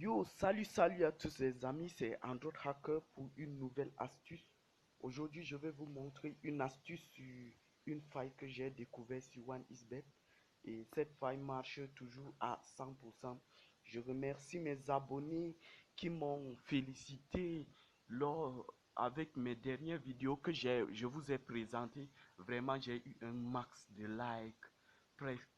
Yo, salut à tous les amis, c'est Android Hacker pour une nouvelle astuce. Aujourd'hui, je vais vous montrer une astuce sur une faille que j'ai découverte sur OneXBet. Et cette faille marche toujours à 100%. Je remercie mes abonnés qui m'ont félicité avec mes dernières vidéos que je vous ai présentées. Vraiment, j'ai eu un max de likes,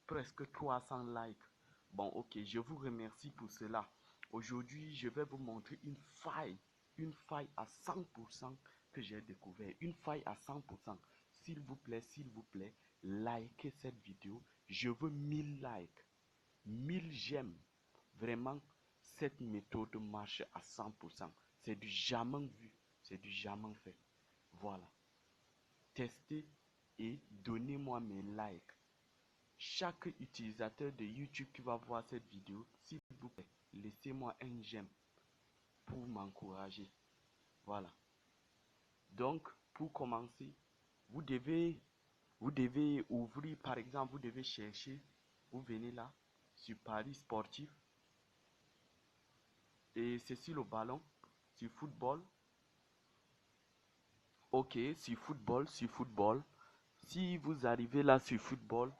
presque 300 likes. Bon, ok, je vous remercie pour cela. Aujourd'hui, je vais vous montrer une faille à 100% que j'ai découvert. Une faille à 100%. S'il vous plaît, likez cette vidéo. Je veux 1000 likes, 1000 j'aime. Vraiment, cette méthode marche à 100%. C'est du jamais vu, c'est du jamais fait. Voilà. Testez et donnez-moi mes likes. Chaque utilisateur de YouTube qui va voir cette vidéo, s'il vous plaît, laissez-moi un j'aime pour m'encourager. Voilà. Donc, pour commencer, vous devez, vous devez ouvrir, par exemple, vous devez chercher, vous venez là, sur Paris sportif, et c'est sur le ballon, sur football. Ok, sur football. Si vous arrivez là sur football,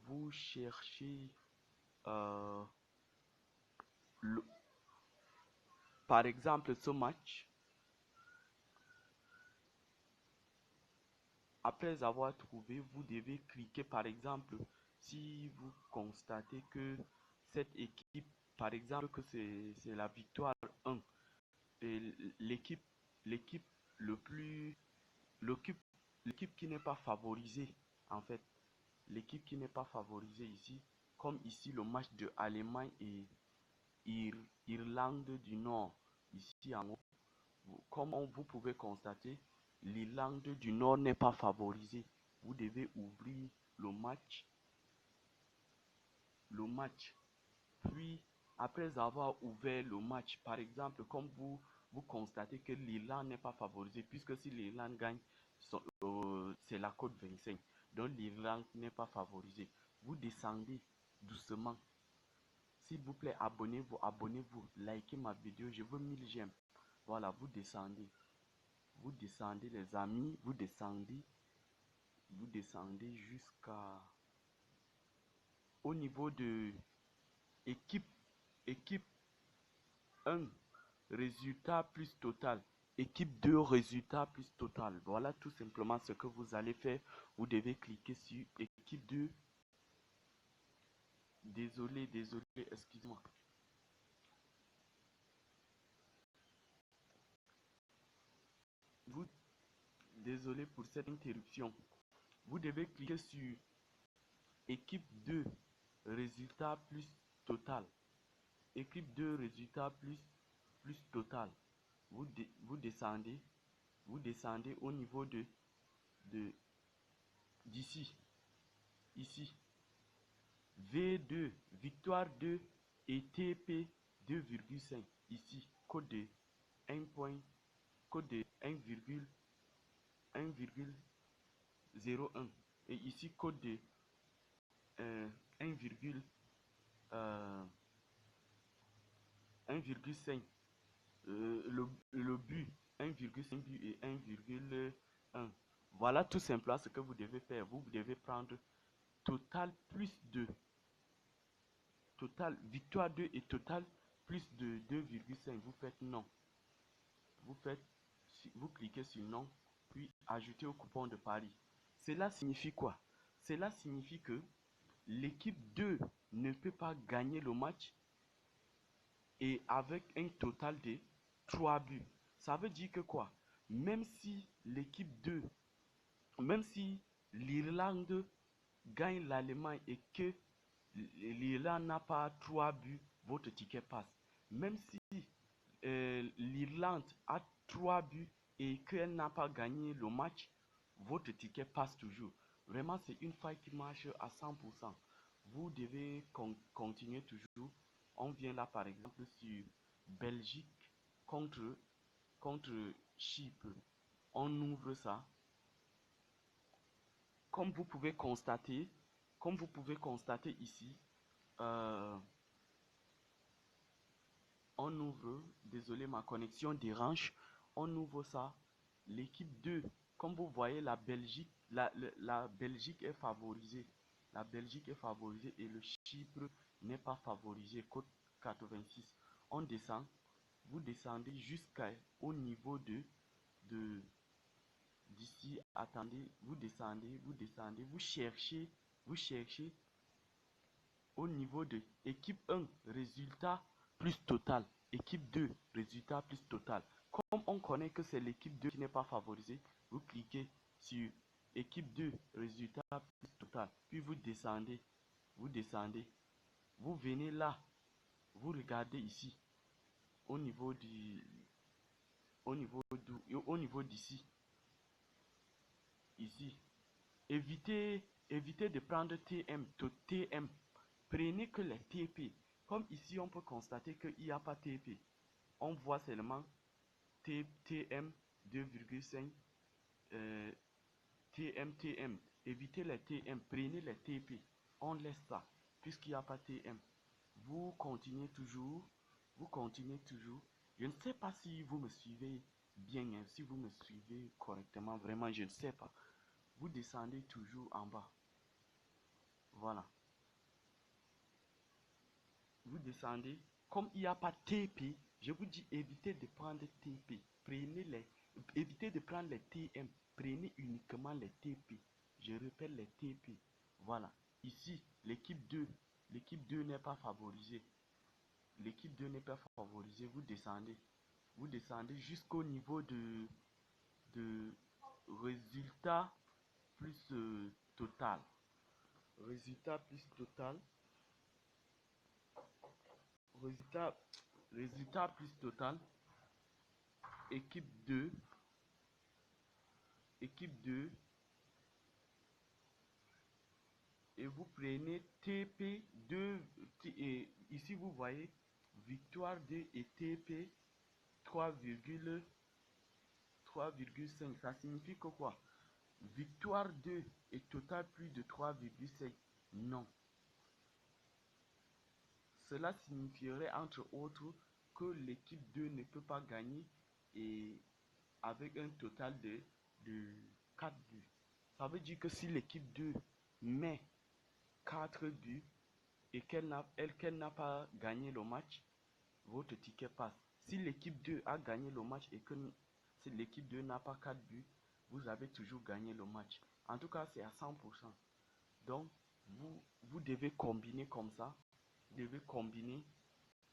vous cherchez, euh, le- par exemple, ce match. Après avoir trouvé, vous devez cliquer, par exemple, si vous constatez que cette équipe, par exemple, que c'est la victoire 1, et l'équipe le plus, l'équipe, l'équipe qui n'est pas favorisée, en fait, l'équipe qui n'est pas favorisée ici, comme ici le match de Allemagne et Irlande du Nord, ici en haut, comme vous pouvez constater, l'Irlande du Nord n'est pas favorisée. Vous devez ouvrir le match, le match. Puis, après avoir ouvert le match, par exemple, comme vous constatez que l'Irlande n'est pas favorisée, puisque si l'Irlande gagne, c'est la cote 25. Donc, l'Irlande n'est pas favorisée. Vous descendez doucement. S'il vous plaît, abonnez-vous, likez ma vidéo. Je veux 1000 j'aime. Voilà, vous descendez les amis, vous descendez jusqu'à au niveau de équipe équipe 1 résultat plus total, équipe 2 résultat plus total. Voilà tout simplement ce que vous allez faire. Vous devez cliquer sur équipe 2. Désolé, excuse-moi. Vous Désolé pour cette interruption. Vous devez cliquer sur équipe 2 résultat plus total. Équipe 2 résultat plus total. Vous descendez, au niveau de d'ici, ici, V2, victoire 2 et TP 2,5. Ici, code de 1 point, code de 1,01. Et ici, code de 1, euh, 1,5. Le but, 1,5 but et 1,1. Voilà tout simplement ce que vous devez faire. Vous devez prendre total plus 2. Total, victoire 2 et total plus de 2,5. Vous faites non. Vous cliquez sur non, puis ajoutez au coupon de Paris. Cela signifie quoi? Cela signifie que l'équipe 2 ne peut pas gagner le match et avec un total de 3 buts. Ça veut dire que quoi? Même si l'équipe 2, même si l'Irlande gagne l'Allemagne et que l'Irlande n'a pas 3 buts, votre ticket passe. Même si l'Irlande a 3 buts et qu'elle n'a pas gagné le match, votre ticket passe toujours. Vraiment, c'est une faille qui marche à 100%. Vous devez continuer toujours. On vient là, par exemple, sur Belgique contre, contre Chypre. On ouvre ça. Comme vous pouvez constater, ici, euh, On ouvre, désolé, ma connexion dérange. On ouvre ça. L'équipe 2, comme vous voyez, la Belgique est favorisée. La Belgique est favorisée et le Chypre n'est pas favorisé. Code 86. On descend. Vous descendez jusqu'au niveau de d'ici. Attendez, vous cherchez au niveau de équipe 1, résultat plus total. Équipe 2, résultat plus total. Comme on connaît que c'est l'équipe 2 qui n'est pas favorisée, vous cliquez sur équipe 2, résultat plus total. Puis vous descendez, vous venez là, vous regardez ici, au niveau du, au niveau d'ici, ici. Évitez de prendre TM. Prenez que les TP. Comme ici, on peut constater qu'il n'y a pas TP. On voit seulement TM 2,5, TM. Évitez les TM. Prenez les TP. On laisse ça. Puisqu'il n'y a pas TM. Vous continuez toujours. Vous continuez toujours. Je ne sais pas si vous me suivez bien, hein, si vous me suivez correctement. Vraiment, je ne sais pas. Vous descendez toujours en bas. Voilà. Vous descendez. Comme il n'y a pas TP, je vous dis évitez de prendre TP. Évitez de prendre les TM. Prenez uniquement les TP. Je répète les TP. Voilà. Ici, l'équipe 2. L'équipe 2 n'est pas favorisée. L'équipe 2 n'est pas favorisée. Vous descendez. Vous descendez jusqu'au niveau de résultat plus total. Résultat plus total. Résultat, résultat plus total. Équipe 2. Équipe 2. Et vous prenez TP2. Et ici, vous voyez victoire 2 et TP 3,5. Ça signifie que quoi? Victoire 2 et total plus de 3,5. Non. Cela signifierait entre autres que l'équipe 2 ne peut pas gagner et avec un total de 4 buts. Ça veut dire que si l'équipe 2 met 4 buts et qu'elle n'a pas gagné le match, votre ticket passe. Si l'équipe 2 a gagné le match et que si l'équipe 2 n'a pas 4 buts, vous avez toujours gagné le match. En tout cas, c'est à 100%. Donc, vous devez combiner comme ça. Vous devez combiner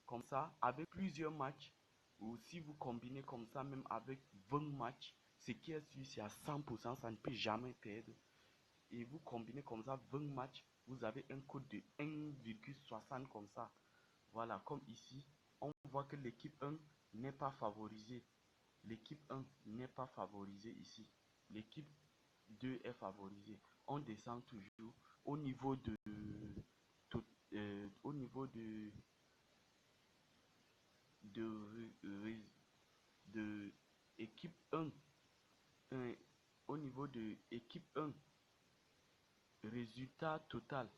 comme ça avec plusieurs matchs. Ou si vous combinez comme ça, même avec 20 matchs, ce qui est sûr, c'est à 100%, ça ne peut jamais perdre. Et vous combinez comme ça 20 matchs, vous avez un code de 1,60 comme ça. Voilà, comme ici, on voit que l'équipe 1 n'est pas favorisée. L'équipe 1 n'est pas favorisée ici. L'équipe 2 est favorisée. On descend toujours au niveau au niveau de, de équipe 1. Au niveau de équipe 1, résultat total.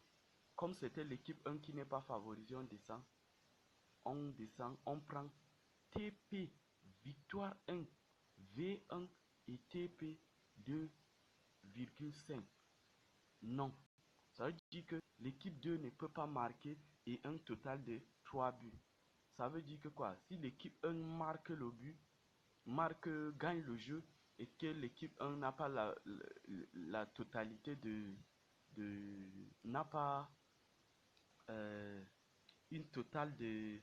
Comme c'était l'équipe 1 qui n'est pas favorisée, on prend TP, victoire 1, V1 et TP 2,5. Non. Ça veut dire que l'équipe 2 ne peut pas marquer et un total de 3 buts. Ça veut dire que quoi? Si l'équipe 1 marque le but, gagne le jeu et que l'équipe 1 n'a pas la totalité n'a pas euh, une totale de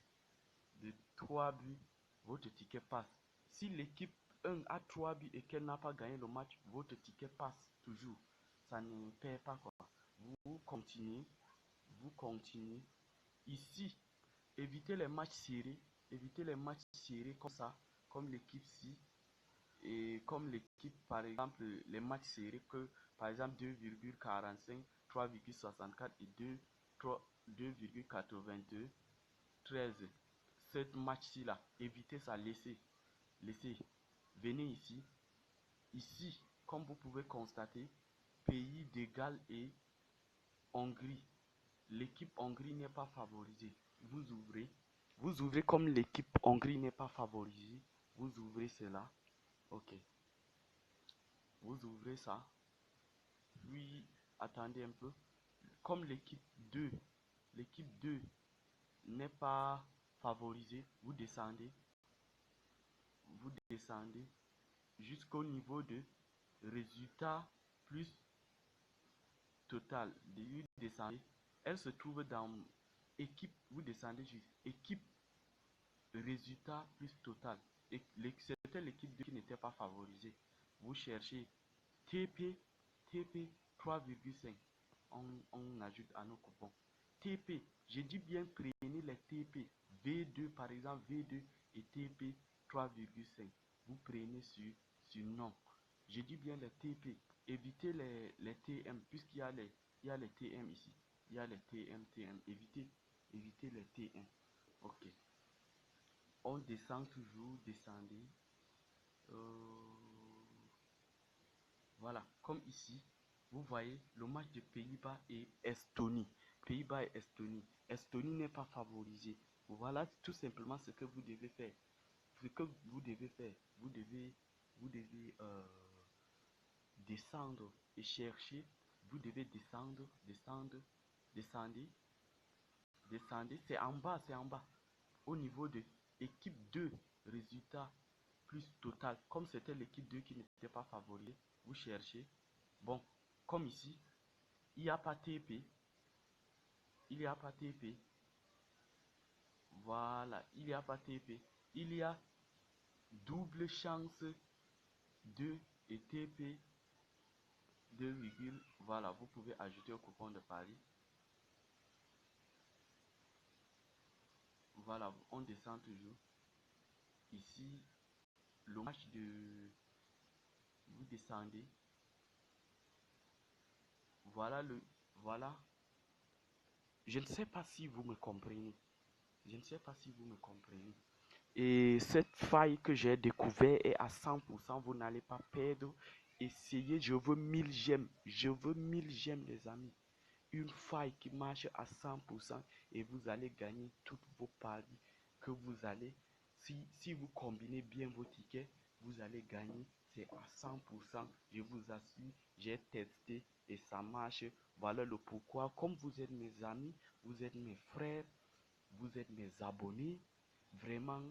3 buts, votre ticket passe. Si l'équipe 1 a 3 buts et qu'elle n'a pas gagné le match, votre ticket passe toujours. Ça ne perd pas quoi. Vous continuez, vous continuez. Ici, évitez les matchs serrés. Évitez les matchs serrés comme ça, comme l'équipe ci. Et comme l'équipe, par exemple, les matchs serrés que, par exemple, 2,45, 3,64 et 2,82, 13. Cette match-ci là, évitez ça, laissez. Venez ici. Ici, comme vous pouvez constater, pays d'égal et Hongrie. L'équipe Hongrie n'est pas favorisée. Vous ouvrez, Vous ouvrez comme l'équipe Hongrie n'est pas favorisée. Vous ouvrez cela. Ok. Vous ouvrez ça. Puis, attendez un peu. Comme l'équipe 2 n'est pas favorisée, vous descendez jusqu'au niveau de résultat plus total. Vous descendez. Elle se trouve dans équipe, vous descendez juste équipe résultat plus total. Et c'était l'équipe 2 qui n'était pas favorisée. Vous cherchez TP, TP 3,5. On ajoute à nos coupons. TP, j'ai dit bien prenez les TP. V2 par exemple, V2 et TP 3,5. Vous prenez sur non. J'ai dit bien les TP. Évitez les TM puisqu'il y a les TM ici. Il y a les TM, TM. Évitez les TM. Ok. On descend toujours, descendez. Voilà, comme ici, vous voyez le match de Pays-Bas et Estonie. Pays-Bas et Estonie. Estonie n'est pas favorisée. Voilà tout simplement ce que vous devez faire. Ce que vous devez faire. Vous devez descendre et chercher. Vous devez descendre, descendre, descendre, descendre. C'est en bas, c'est en bas. Au niveau de équipe 2, résultat plus total. Comme c'était l'équipe 2 qui n'était pas favorisée, vous cherchez. Bon, comme ici, il n'y a pas TP. Il n'y a pas TP. Voilà, il n'y a pas TP. Il y a double chance 2 et TP 2, voilà, vous pouvez ajouter au coupon de Paris. Voilà, on descend toujours. Ici, le match de... Vous descendez. Voilà le... Voilà. Je ne sais pas si vous me comprenez. Je ne sais pas si vous me comprenez. Et cette faille que j'ai découvert est à 100%. Vous n'allez pas perdre. Essayez. Je veux 1000 j'aime. Je veux 1000 j'aime, les amis. Une faille qui marche à 100% et vous allez gagner toutes vos paris que vous allez. Si vous combinez bien vos tickets, vous allez gagner. C'est à 100%. Je vous assure. J'ai testé et ça marche. Voilà le pourquoi. Comme vous êtes mes amis, vous êtes mes frères, vous êtes mes abonnés. Vraiment,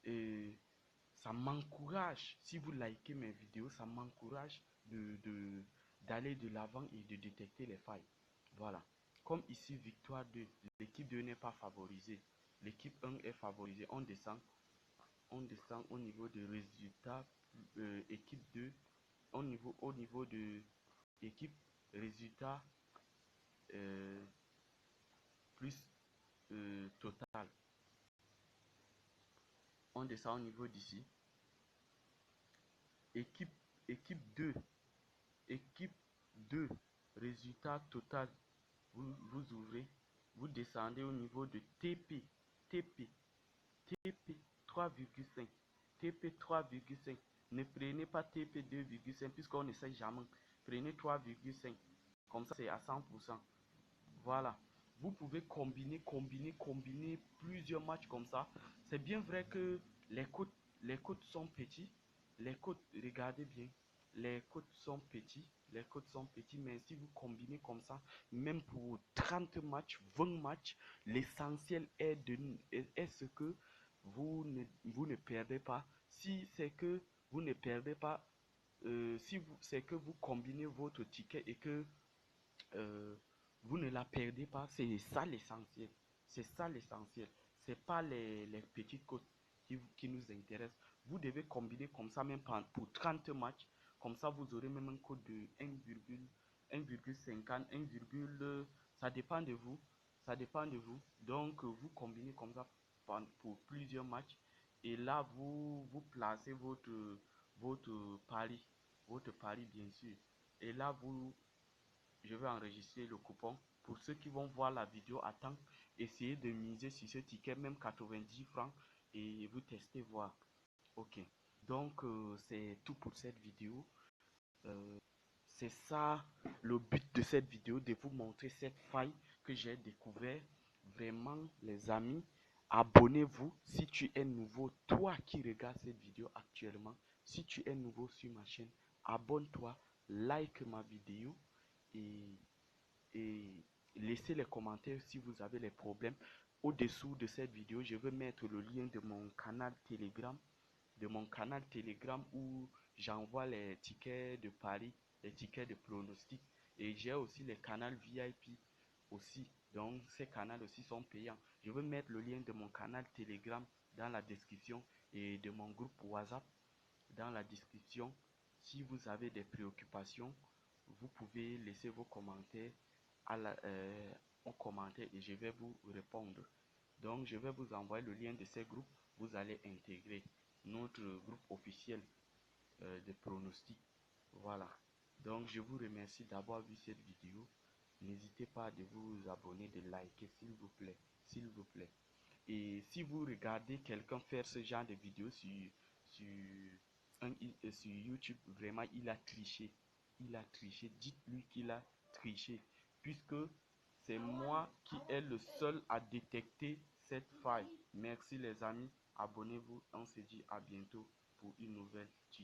et ça m'encourage. Si vous likez mes vidéos, ça m'encourage d'aller de l'avant et de détecter les failles. Voilà. Comme ici, victoire 2. L'équipe 2 n'est pas favorisée. L'équipe 1 est favorisée. On descend au niveau de résultats. Équipe 2. Au niveau de équipe résultat euh, plus total. On descend au niveau d'ici. Équipe, équipe 2. Équipe 2, résultat total, vous ouvrez, vous descendez au niveau de TP, TP, TP 3,5, TP 3,5. Ne prenez pas TP 2,5 puisqu'on ne sait jamais. Prenez 3,5, comme ça c'est à 100%. Voilà, vous pouvez combiner plusieurs matchs comme ça. C'est bien vrai que les côtes sont petits. Les côtes, regardez bien, les côtes sont petits, mais si vous combinez comme ça, même pour 30 matchs, 20 matchs, l'essentiel est ce que vous ne perdez pas. Si c'est que vous ne perdez pas, si c'est que vous combinez votre ticket et que euh, vous ne la perdez pas, c'est ça l'essentiel. C'est ça l'essentiel. C'est pas les petites cotes qui nous intéressent. Vous devez combiner comme ça même pour 30 matchs. Comme ça, vous aurez même un code de 1,50, 1, ça dépend de vous. Ça dépend de vous. Donc, vous combinez comme ça pour plusieurs matchs. Et là, vous placez votre pari. Votre pari, bien sûr. Et là, je vais enregistrer le coupon. Pour ceux qui vont voir la vidéo à temps, essayez de miser sur ce ticket, même 90 francs, et vous testez voir. Ok. Donc, c'est tout pour cette vidéo. Euh, c'est ça le but de cette vidéo, de vous montrer cette faille que j'ai découvert. Vraiment, les amis, abonnez-vous si tu es nouveau, toi qui regardes cette vidéo actuellement. Si tu es nouveau sur ma chaîne, abonne-toi, like ma vidéo et, et laissez les commentaires si vous avez les problèmes. Au-dessous de cette vidéo, je vais mettre le lien de mon canal Telegram où j'envoie les tickets de paris, les tickets de pronostic. Et j'ai aussi les canaux VIP aussi. Donc ces canaux aussi sont payants. Je vais mettre le lien de mon canal Telegram dans la description et de mon groupe WhatsApp dans la description. Si vous avez des préoccupations, vous pouvez laisser vos commentaires en commentaire et je vais vous répondre. Donc, je vais vous envoyer le lien de ces groupes. Vous allez intégrer notre groupe officiel de pronostics. Voilà. Donc, je vous remercie d'avoir vu cette vidéo. N'hésitez pas de vous abonner, de liker, s'il vous plaît. S'il vous plaît. Et si vous regardez quelqu'un faire ce genre de vidéo sur, sur YouTube, vraiment, il a triché. Il a triché. Dites-lui qu'il a triché. Puisque c'est moi qui est le seul à détecter cette faille. Merci les amis. Abonnez-vous. On se dit à bientôt pour une nouvelle vidéo.